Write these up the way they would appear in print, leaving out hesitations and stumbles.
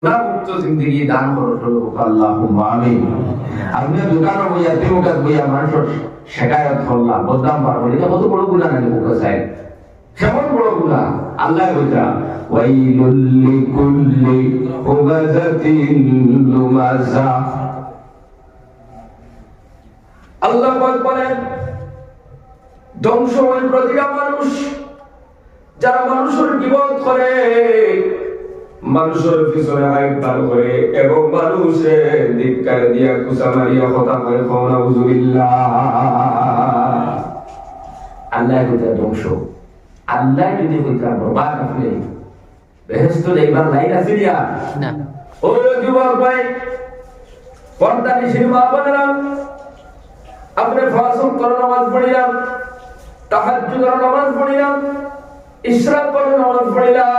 মুক্ত জিন্দগি দান করো আল্লাহুম্মা আমিন। আপনি দোকানে বইয়া তেমুকাত বইয়া মানুষের শেখায়ত করলা বদনাম পারবো এটা কত বড় গুনাহ নাকি মুখে চাই কেমন বড় গুনাহ। আল্লাহ কইতা ওয়াইলুল লিকুল্লি হুমাযাতিন লুমাযা। আল্লাহ পাক বলেন ধ্বংস হয় প্রতিটা মানুষ যারা মানুষের গীবত করে, মানুষের পিছনে আইতাল করে এবং মানুষের ধিক্কার দিয়া কুসা মারিয়া কথা করে নাউযুবিল্লাহ। আল্লাহ কইতা ধ্বংস, আল্লাহ যদি কইতা বরবাদ আপনি বেহেশত যাইবার লাইন আছে দিয়া না। ও যুবক ভাই, পর্দা নিশির মা বোনেরা, আপনি ফাজর করে নামাজ পড়িলাম, তাহাজ্জুদ করে নামাজ পড়িলাম, ইশরাক করে নামাজ পড়িলাম,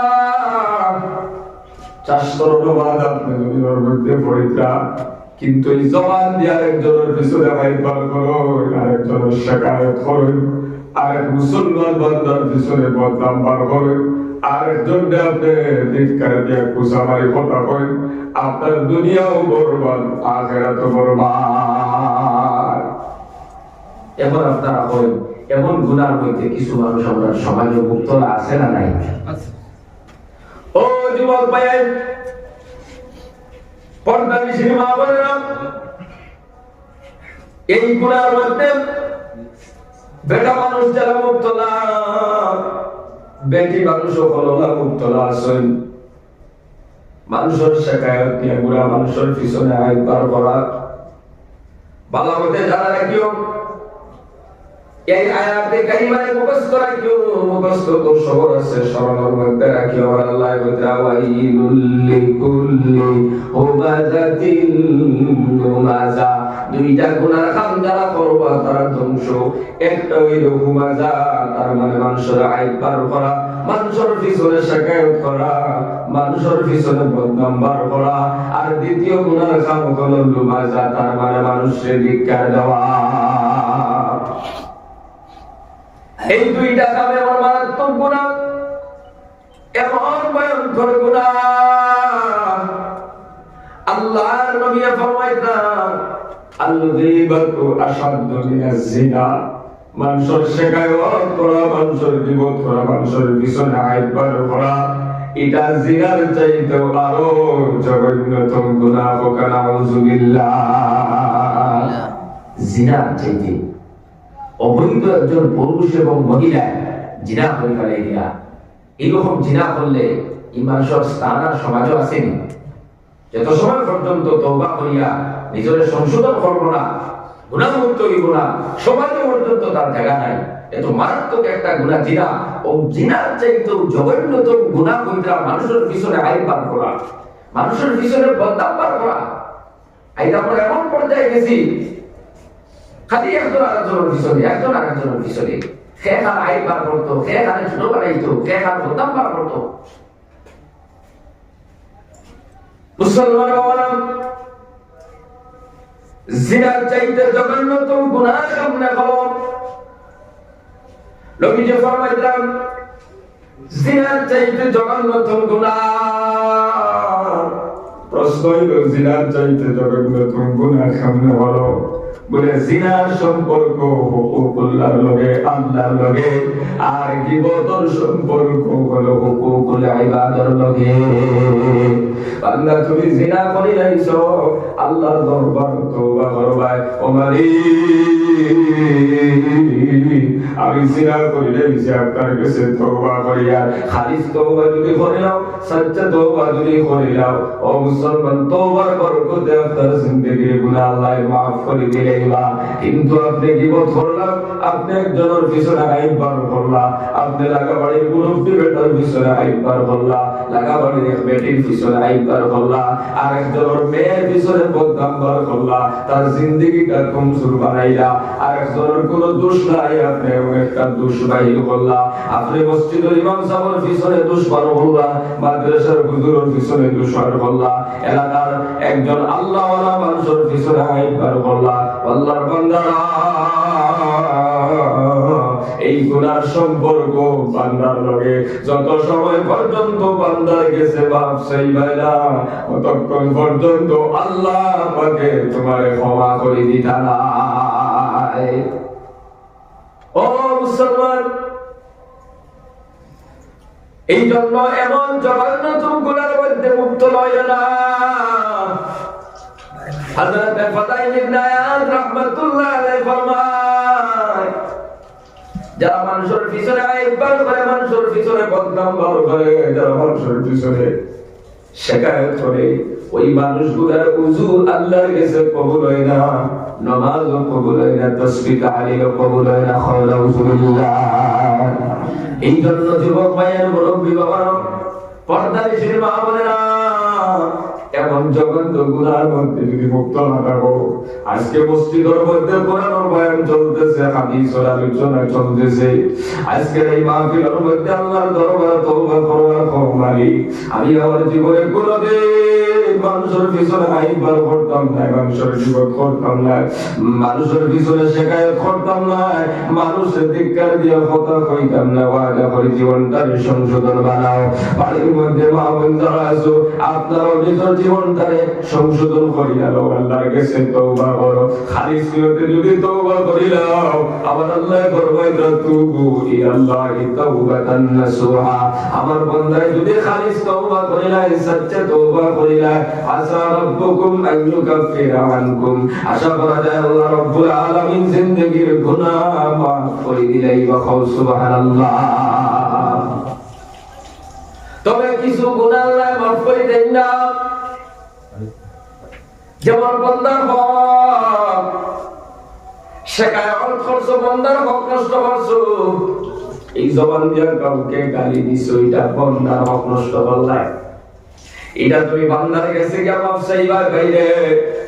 কিন্তু এই জবান দিয়ে আরেকজনের পিছনে আইবার করো, আরেকজনের শেখায়ত করো, আরেক মুসলমান বান্দার পিছনে বদনাম বার করো, আরেকজনকে আপনি ধিক্কার দিয়ে কুসামারি কথা কই, আপনার দুনিয়াও বরবাদ আখিরাতও বরবাদ। এখন আপনারা কই এমন গুনার মধ্যে কিছু মানুষ আমরা সমাজে মুক্ত আছে না নাই? ও যুবক ভাই, পর্দা নিশির মা বোনেরা, এই গুনার মধ্যে বেটা মানুষ যারা মুক্ত না, বেটি মানুষও হললা মুক্ত না আছেন। মানুষের শেখায়ত দিয়ে গুণা মানুষের পিছনে আইবার করা ভালো হতে জানা রাখিও। এই আয়াতে কারিমায় মুখস্থ রাখিও, মুখস্থ তো সবর আছে স্মরণের মধ্যে রাখিও। আল্লাহ বলতে ওয়াইলুল লিকুল্লি হুমাযাতিন লুমাযা, দুইটা গুনার কাম যারা করবা তারা ধ্বংস। একটা হইল হুমাযা, তার মানে মানুষের আইবার করা, মানুষের পিছনে শেখায়ত করা, মানুষের পিছনে বদনাম বার করা। আর দ্বিতীয় গুনার কাম হলো লুমাযা, তার মানে মানুষের ধিক্কার দেওয়া। এই দুইটা কাম এমন মারাত্মক গুনাহ, এমন ভয়ঙ্কর গুনাহ, আল্লাহর নবী ফরমাইতেন আল-গীবাতু আশাদ্দু মিনাজ জিনা। মানুষের শেখায়ত করা, মানুষের গীবত করা, মানুষের পিছনে আইবার করা, এটা জিনার চাইতেও আরো জঘন্যতম গুনাহ। নাউযুবিল্লাহ। জিনার চাইতে অবৈধ একজন পুরুষ এবং মহিলা জিনা করে ফেলে দিয়া, এইরকম জিনা করলে এই মানুষের স্থান আর সমাজও আসেনি। যত সময় পর্যন্ত তওবা করিয়া নিজের সংশোধন করবো না, গুনাহমুক্ত হইব না, সমাজে পর্যন্ত তার জায়গা নাই। এত মারাত্মক একটা গুনাহ জিনা। ও জিনার চাইতেও জঘন্যতম গুনাহ কইরা মানুষের পিছনে আইবার করা, মানুষের পিছনে বদনাম বার করা। আইটা আমরা এমন পর্যায়ে গেছি, খালি একজন আরেকজনের পিছনে, একজন আরেকজনের পিছনে কে কার আইবার করতো, কে কারে ছোট বানাইতো, কে কার বদনাম বার করতো। মুসলমান বাবারা, জিনার চাইতে জঘন্যতম গুনাহ সামনে হলো। নবীজি ফরমাইলেন জিনার চাইতে জঘন্যতম গুনাহ। প্রশ্ন হইল জিনার চাইতে জঘন্যতম গুনাহ সামনে হলো বলে জিনার সম্পর্ক হুকুকুল্লাহর লগে, আল্লাহর লগে, আর গীবতের সম্পর্ক হলো হুকুকুল ইবাদের লগে। বান্দা তুমি জিনা করিলাইছো, আল্লাহর দরবার তওবা করবাই। ও মালিক, আমি জিনা করিলাইছি, আপনার কাছে তওবা করিয়া খালিস তওবা যদি করিলাম, সচ্চা তওবা যদি করিলাম, ও মুসলমান, তওবার বরকতে আপনার জিন্দেগির গুনাহ আল্লাহ মাফ করে দিলেন। কিন্তু আপনি গীবত করলাম, আপনি একজনের পিছনে আইবার করলা, আপনি লাগাবাড়ির মুরব্বী বেটার পিছনে আইবার করলা, লাগাবাড়ির এক বেটির পিছনে আইবার করলা, আর একজনের মেয়ের পিছনে বদনাম বার করলা, তার জিন্দেগিটা কমজোর বানাইলা। আর একজনের কোনো দোষ নাই, আপনি একটা দোষ বাহির করলা। আপনি মসজিদের ইমাম সাহেবের পিছনে দোষ বার করলা, মাদ্রাসার হুজুরের পিছনে দোষ বার করলা, এলাকার একজন আল্লাহওয়ালা মানুষের পিছনে আইবার করলা। আল্লাহর বান্দারা, এই গুনার সম্পর্ক বান্দার লগে যত সময় পর্যন্ত বান্দার গেছে বাপ সেই বাইরা ততক্ষণ পর্যন্ত আল্লাহ পাকে তোমারে ক্ষমা করে দিতা নাই। ও মুসলমান, এই জন্য এমন জঘন্য গুনার মধ্যে মুক্ত লয় না। হযরত ফাদাইল ইবনে আয়াদ রাহমাতুল্লাহ আলাইহি ফরমায়, যারা মানুষের পিছনে আইবার করে, মানুষের পিছনে বদনাম বার করে, যারা মানুষের পিছনে শিকায়ত করে, ওই মানুষগুলোর ওযু আল্লাহর কাছে কবুল হয় না, নামাজও কবুল হয় না, তাসবিহ তাহলিলও কবুল হয় না। আউযুবিল্লাহ। এই জন্য যুবক ভাইয়ের মুরব্বী বাবারা, পর্দানিশীল মা বোনেরা, এমন জঘন্য গুনার মধ্যে যদি মুক্ত না থাকো, আজকে মসজিদের মধ্যে কোরআনের বয়ান চলতেছে, হাদিসের আলোচনা চলতেছে, আজকের এই মাহফিলের মধ্যে আল্লাহর দরবারে তওবা করার ক্ষমারি, আমি আমার জীবনে কোনোদিন মানুষের পিছনে আইবার করতাম না, মানুষের জীবন করতাম না, মানুষের পিছনে শিকায়ত করতাম না, মানুষের ধিক্কার দিয়ে কথা কইতাম না। ওয়াদা করে জীবনটাকে সংশোধন বানাও। বাড়ির মধ্যে মা বোন যারা আছো, আপনারাও নিজের জীবনটাকে সংশোধন করিয়া নাও, আল্লাহর কাছে তওবা করো। খালিস নিয়তে যদি তওবা করিলাও, আমার আল্লাহ ফরমাইতো তুবু ইলাল্লাহি তাওবাতান নাসুহা, আমার বান্দায় যদি খালিস তওবা করিলাই, সচ্চা তওবা করিলাই, আসা রাব্বুকুম আন ইউকাফিরা আনকুম, আশা করা যায় আল্লাহ রাব্বুল আলামিন জিন্দেগীর গুনাহ মাফ করে দিলাই। বা সুবহানাল্লাহ। তবে কিছু গুনাহ আল্লাহ মাফ করে দেন না, যেমন বান্দার হক শিকায়ত করছো, বান্দার হক নষ্ট করছো, এই জবান দিয়ে কাউকে গালি দিছো, এটা বান্দার হক নষ্ট করলাই। এটা তুমি বান্দার কাছে গিয়ে মাফ চাইবা, গাইলে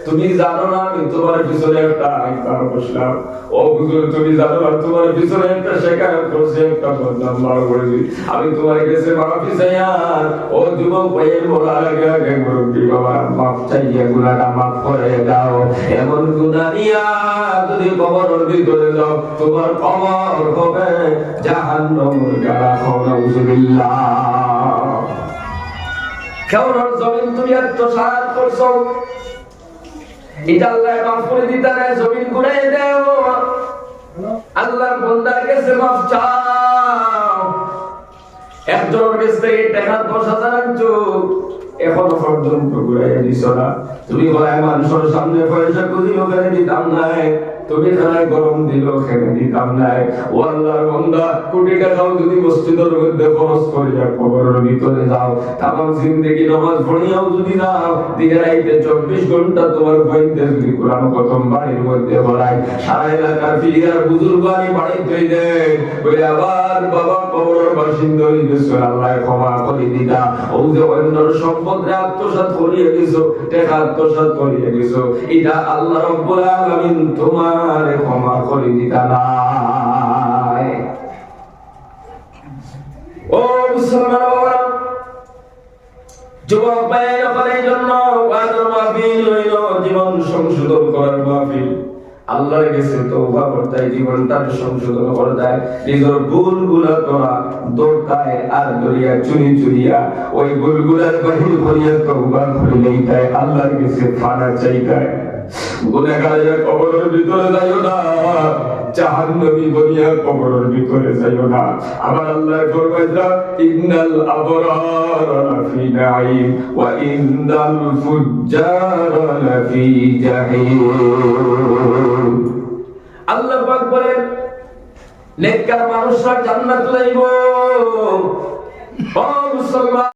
তুমি জানো না আমি তোমার পিছনে একটা আইবার বসলাম, ও হুজুর তুমি জানো না তোমার পিছনে একটা শিকায়ত করছে, একটা বদনাম বার করেছি, আমি তোমার কাছে মাফি চাই। আর ও যুবক ভাইয়ের বলার আগে আগে মুরব্বী বাবা, মাফ চাইয়া গুনাহটা মাফ করে দাও। এমন গুনাহ নিয়া যদি কবরের ভিতরে যাও, তোমার কবর হবে জাহান্নামের গাড়া। নাউযুবিল্লাহ। কেউর জমিন তুমি আত্মসাৎ করছো, এটা আল্লাহ মাফ করে দিতে নাই, জমিন গুনাই দেও, আল্লাহর বান্দার কাছে মাফ চাও। একজনের কাছ থেকে টাকা 10,000 আনছো, এখনো পর্যন্ত ঘুরাইয়া দিছ না। তুমি বলে মানুষের সামনে পয়সা খুঁজিল, ওখানে দিতাম নাই, তুমি খানায় গরম দিল, খেতে দিতাম নাই। ও আল্লাহর বান্দা, কোটি টাকাও যদি মসজিদের মধ্যে খরচ করিয়া কবরের ভিতরে যাও, তামাম জিন্দেগি নামাজ পড়িয়াও যদি যাও, দিনে রাইতে 24 ঘন্টা তোমার বইতে যদি কোরআন খতম বাড়ির মধ্যে পড়ায়, সারা এলাকার ফিরিয়ার বুজুর্গ আনি বাড়িতে দেয়, বলে আবার বাবা কবরের বাসিন্দা হয়ে গেছো, আল্লাহ ক্ষমা করে দিতা। ও যে অন্যর সম্পদে আত্মসাৎ করিয়া গেছো, টাকা আত্মসাৎ করিয়া গেছো, এটা আল্লাহ রাব্বুল আলামিন তোমার ক্ষমা করে দিতা নাই। ও মুসলমান বাবারা, যুবক ভাইয়েরা, এই জন্য ওয়াদার মাহফিল হইল জীবন সংশোধন করার মাহফিল। আল্লাহর কাছে তওবা করতে, জীবনটা সংশোধন করতে, নিজের ভুলগুলো তোরা দৌড়ায় আর দরিয়া চুরি চুরিয়া ওই ভুলগুলার বাহির করিয়া তওবা করলেই তাই আল্লাহর কাছে ফানা চাইতে। গুনাহগারের কবরের ভিতরে যাইও না, জাহান্নামী বনিয়া কবরের ভিতরে যাইও না। আমার আল্লাহ ফরমাইছে, ইন্নাল আবরারা লাফি নাঈম ওয়া ইন্নাল ফুজ্জারা লাফি জাহিম। আল্লাহ পাক বলেন, নেককার মানুষরা জান্নাতে যাইব। ও মুসলমান।